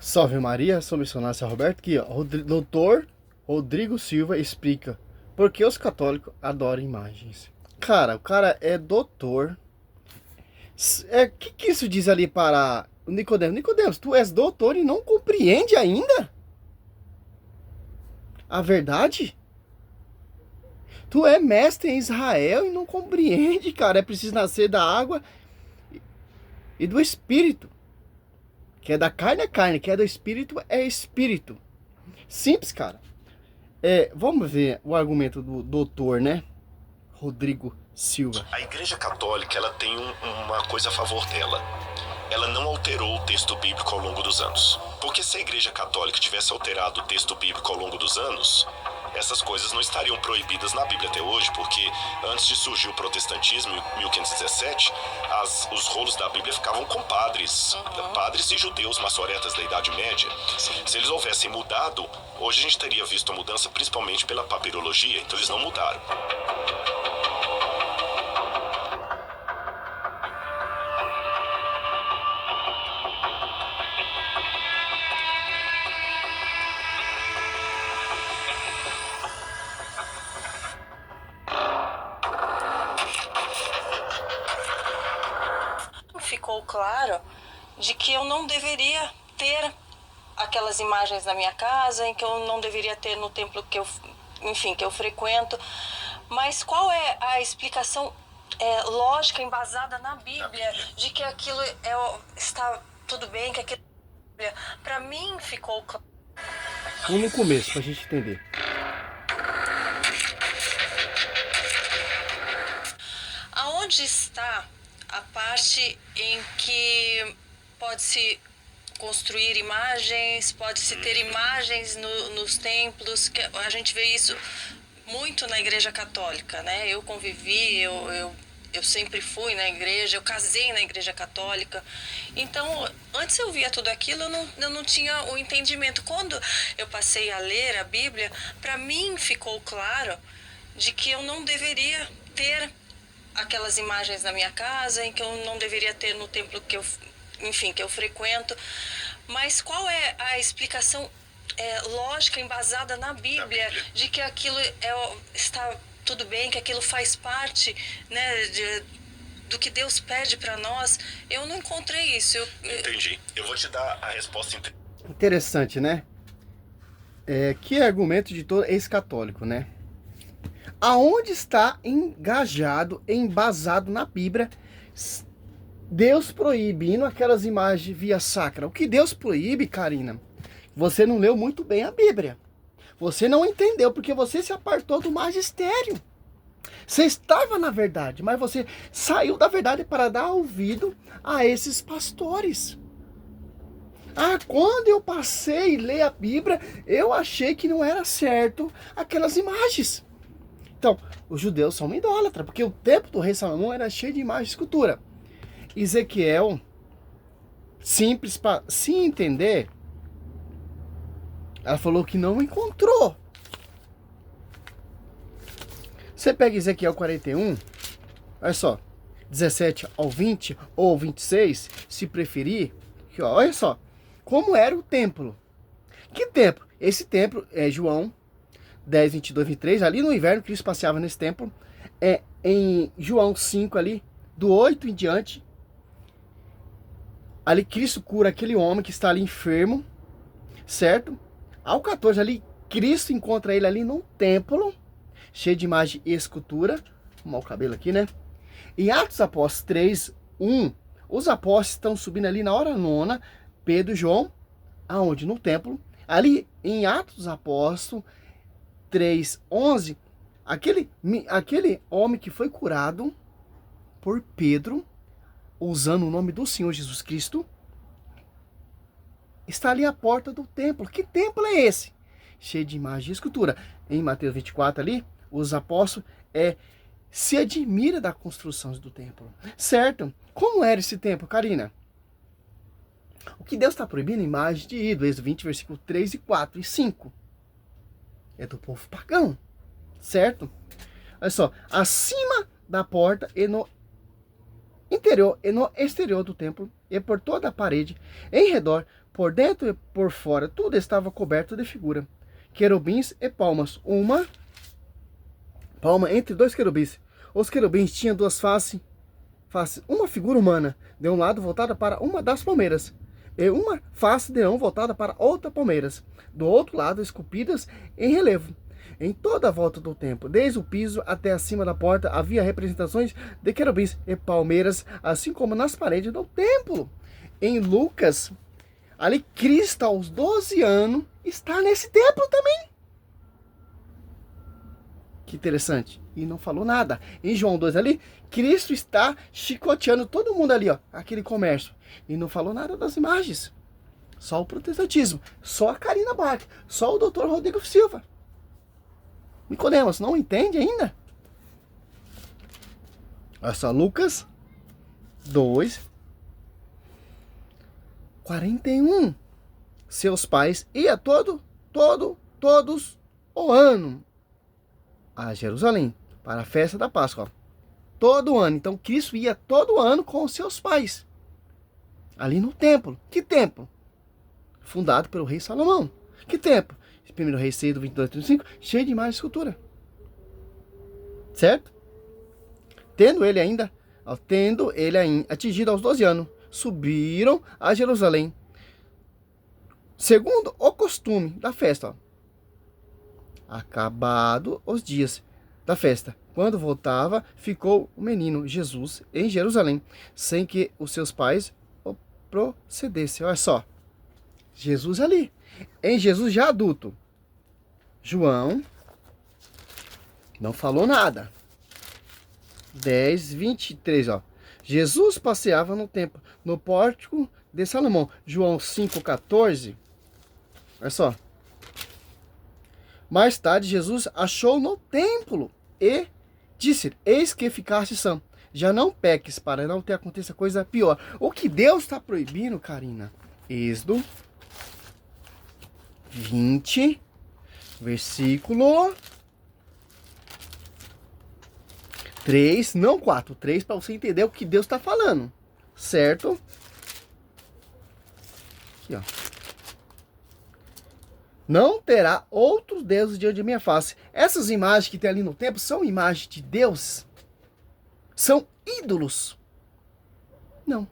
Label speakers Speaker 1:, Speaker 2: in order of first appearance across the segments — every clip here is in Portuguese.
Speaker 1: Salve Maria, sou missionário São Roberto aqui, ó. Doutor Rodrigo Silva explica por que os católicos adoram imagens. Cara, o cara é doutor. Que isso diz ali para o Nicodemos? Nicodemos, tu és doutor e não compreende ainda a verdade? Tu é mestre em Israel e não compreende, cara. É preciso nascer da água e do espírito. Que é da carne é carne, que é do espírito é espírito. Simples, cara. Vamos ver o argumento do doutor, né? Rodrigo Silva.
Speaker 2: A Igreja Católica, ela tem uma coisa a favor dela. Ela não alterou o texto bíblico ao longo dos anos. Porque se a Igreja Católica tivesse alterado o texto bíblico ao longo dos anos, essas coisas não estariam proibidas na Bíblia até hoje, porque antes de surgir o protestantismo, em 1517, os rolos da Bíblia ficavam com padres e judeus maçoretas da Idade Média. Se eles houvessem mudado, hoje a gente teria visto a mudança principalmente pela papirologia, então eles não mudaram.
Speaker 3: Ficou claro de que eu não deveria ter aquelas imagens na minha casa, em que eu não deveria ter no templo que eu frequento. Mas qual é a explicação lógica, embasada na Bíblia, de que aquilo está tudo bem, que aquilo... Para mim ficou claro.
Speaker 1: Vamos no começo, pra gente entender.
Speaker 3: Aonde está a parte em que pode-se construir imagens, pode-se ter imagens nos templos, que a gente vê isso muito na Igreja Católica, né? Eu convivi, eu sempre fui na igreja, eu casei na Igreja Católica. Então, antes eu via tudo aquilo, eu não tinha o entendimento. Quando eu passei a ler a Bíblia, para mim ficou claro de que eu não deveria ter aquelas imagens na minha casa, em que eu não deveria ter no templo que eu frequento. Mas qual é a explicação lógica, embasada na Bíblia, de que aquilo está tudo bem, que aquilo faz parte, né, do que Deus pede para nós? Eu não encontrei isso.
Speaker 2: Entendi. Eu vou te dar a resposta.
Speaker 1: Interessante, né? Que argumento de todo ex-católico, né? Aonde está engajado, embasado na Bíblia, Deus proibindo aquelas imagens via sacra? O que Deus proíbe, Karina? Você não leu muito bem a Bíblia. Você não entendeu, porque você se apartou do magistério. Você estava na verdade, mas você saiu da verdade para dar ouvido a esses pastores. Quando eu passei a ler a Bíblia, eu achei que não era certo aquelas imagens. Então, os judeus são uma idólatra, porque o templo do rei Salomão era cheio de imagens e escultura. Ezequiel, simples para se entender, ela falou que não encontrou. Você pega Ezequiel 41, olha só, 17 ao 20 ou 26, se preferir, que, ó, olha só, como era o templo. Que templo? Esse templo é João 10, 22, 23, ali no inverno, Cristo passeava nesse templo. Em João 5 ali, do 8 em diante, ali Cristo cura aquele homem que está ali enfermo, certo? Ao 14 ali, Cristo encontra ele ali num templo, cheio de imagem e escultura. Vou arrumar o cabelo aqui, né? Em Atos Apóstolos 3, 1, os apóstolos estão subindo ali na hora nona, Pedro e João, aonde? No templo. Ali em Atos dos Apóstolos 3, 11, aquele homem que foi curado por Pedro, usando o nome do Senhor Jesus Cristo, está ali à porta do templo. Que templo é esse? Cheio de imagem e escultura. Em Mateus 24 ali, os apóstolos se admiram da construção do templo. Certo? Como era esse templo, Karina? O que Deus está proibindo? Imagem de ídolo. Êxodo 20, versículo 3 e 4 e 5. É do povo pagão. Certo? Olha só. Acima da porta e interior e no exterior do templo, e por toda a parede, em redor, por dentro e por fora, tudo estava coberto de figura, querubins e palmas, uma palma entre dois querubins. Os querubins tinham duas faces, uma figura humana, de um lado voltada para uma das palmeiras, e uma face de leão voltada para outra palmeiras, do outro lado esculpidas em relevo. Em toda a volta do templo, desde o piso até acima da porta, havia representações de querubins e palmeiras, assim como nas paredes do templo. Em Lucas, ali Cristo aos 12 anos está nesse templo também. Que interessante. E não falou nada. Em João 2 ali, Cristo está chicoteando todo mundo ali, ó, aquele comércio. E não falou nada das imagens. Só o protestantismo. Só a Karina Bach. Só o Dr. Rodrigo Silva. Nicodemos, não entende ainda? Olha só, Lucas 2, 41. Seus pais iam todos o ano a Jerusalém para a festa da Páscoa. Todo ano. Então Cristo ia todo ano com os seus pais. Ali no templo. Que templo? Fundado pelo rei Salomão. Que templo? 1 Reis 6, 22, 35, cheio de imagem e escultura. Certo? Tendo ele ainda atingido aos 12 anos, subiram a Jerusalém, segundo o costume da festa. Ó. Acabado os dias da festa, quando voltava, ficou o menino Jesus em Jerusalém, sem que os seus pais o procedessem. Olha só, Jesus ali, em Jesus já adulto. João não falou nada. 10, 23, ó. Jesus passeava no templo, no pórtico de Salomão. João 5,14. Olha só. Mais tarde, Jesus achou no templo e disse: eis que ficaste são. Já não peques, para não ter acontecido coisa pior. O que Deus está proibindo, Karina? Êxodo 20, versículo 3, não 4, 3, para você entender o que Deus está falando, certo? Aqui, ó. Não terá outros deuses diante de minha face. Essas imagens que tem ali no templo são imagens de Deus? São ídolos? Não.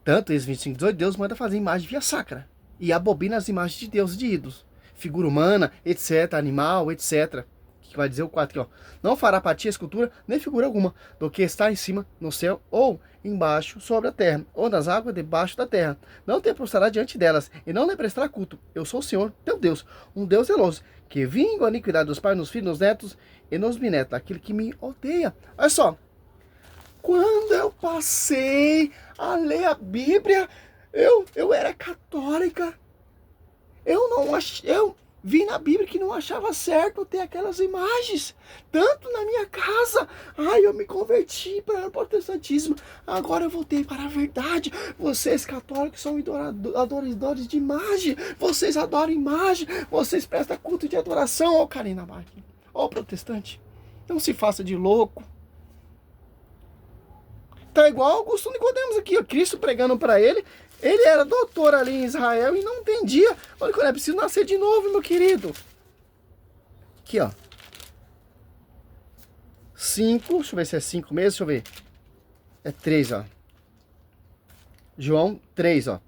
Speaker 1: Tanto, esse 25, 18, Deus manda fazer imagem via sacra. E abobina as imagens de Deus, de ídolos. Figura humana, etc, animal, etc. Que vai dizer o 4 aqui, ó. Não fará para ti escultura, nem figura alguma, do que está em cima, no céu, ou embaixo, sobre a terra, ou nas águas debaixo da terra. Não te prostrará diante delas, e não lhe prestará culto. Eu sou o Senhor, teu Deus, um Deus zeloso, que vingo a iniquidade dos pais, nos filhos, nos netos, e nos bisnetos, aquele que me odeia. Olha só. Quando eu passei a ler a Bíblia, eu era católica. Eu vi na Bíblia que não achava certo ter aquelas imagens. Tanto na minha casa. Ai, eu me converti para o protestantismo. Agora eu voltei para a verdade. Vocês católicos são adoradores de imagem. Vocês adoram imagem. Vocês prestam culto de adoração. Ó, Karina Bach. Ó, protestante. Não se faça de louco. Tá igual Augusto Nicodemos aqui, ó, Cristo pregando para ele. Ele era doutor ali em Israel e não entendia. Olha, quando é preciso nascer de novo, meu querido. Aqui, ó. 5, deixa eu ver se é 5 mesmo, deixa eu ver. É 3, ó. João 3, ó.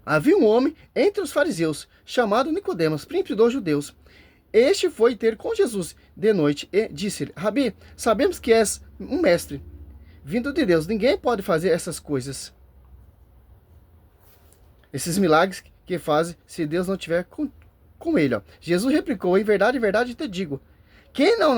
Speaker 1: Havia um homem entre os fariseus, chamado Nicodemos, príncipe dos judeus. Este foi ter com Jesus de noite e disse-lhe: Rabi, sabemos que és um mestre vindo de Deus. Ninguém pode fazer essas coisas, esses milagres que fazem, se Deus não estiver com ele. Ó. Jesus replicou: em verdade te digo, quem não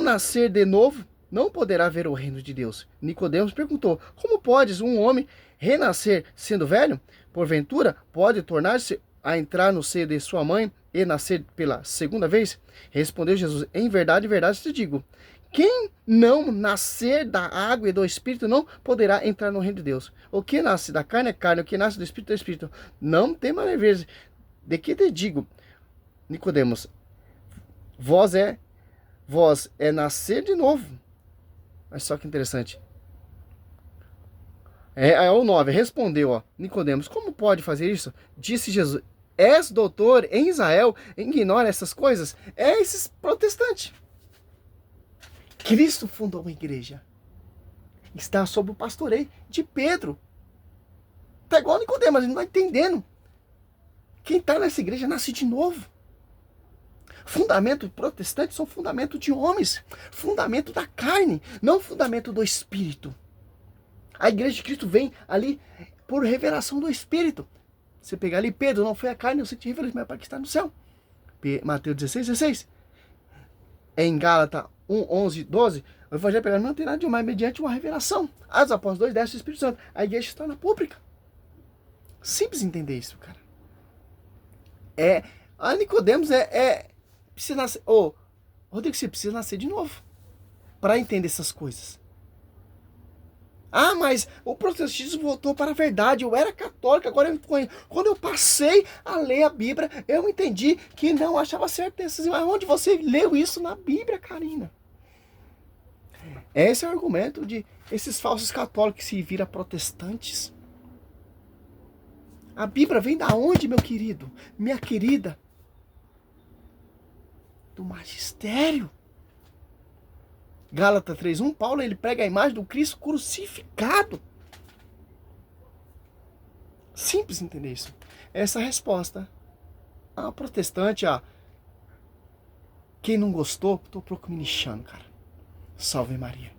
Speaker 1: nascer de novo, não poderá ver o reino de Deus. Nicodemos perguntou: como podes um homem renascer sendo velho? Porventura pode tornar-se a entrar no seio de sua mãe e nascer pela segunda vez? Respondeu Jesus: em verdade te digo, quem não nascer da água e do Espírito não poderá entrar no reino de Deus. O que nasce da carne é carne, o que nasce do Espírito é Espírito. Não tem maneira de que te digo, Nicodemos, vós é Vós é nascer de novo. Olha só que interessante. É o 9. Respondeu, ó, Nicodemos, como pode fazer isso? Disse Jesus, és doutor em Israel, ignora essas coisas? É esses protestantes. Cristo fundou uma igreja. Está sob o pastoreio de Pedro. Tá igual Nicodemos, ele não está entendendo. Quem está nessa igreja nasce de novo. Fundamento protestante são fundamento de homens. Fundamento da carne, não fundamento do espírito. A igreja de Cristo vem ali por revelação do espírito. Você pegar ali, Pedro, não foi a carne, eu sei que te revelei, mas para que está no céu. Mateus 16, 16. Em Gálatas 1, 11, 12, o evangelho pregado não tem nada de mais mediante uma revelação. Atos Apóstolos 2, 10 do Espírito Santo. A igreja está na pública. Simples entender isso, cara. A Nicodemos precisa nascer. Rodrigo, você precisa nascer de novo para entender essas coisas. Ah, mas o protestantismo voltou para a verdade. Eu era católico, agora quando eu passei a ler a Bíblia, eu entendi que não achava certeza. Mas onde você leu isso na Bíblia, Karina? Esse é o argumento de esses falsos católicos que se viram protestantes. A Bíblia vem da onde, meu querido? Minha querida? Do magistério. Gálatas 3:1, Paulo ele prega a imagem do Cristo crucificado. Simples entender isso. Essa é a resposta. A protestante, quem não gostou, tô procurando, cara. Salve Maria.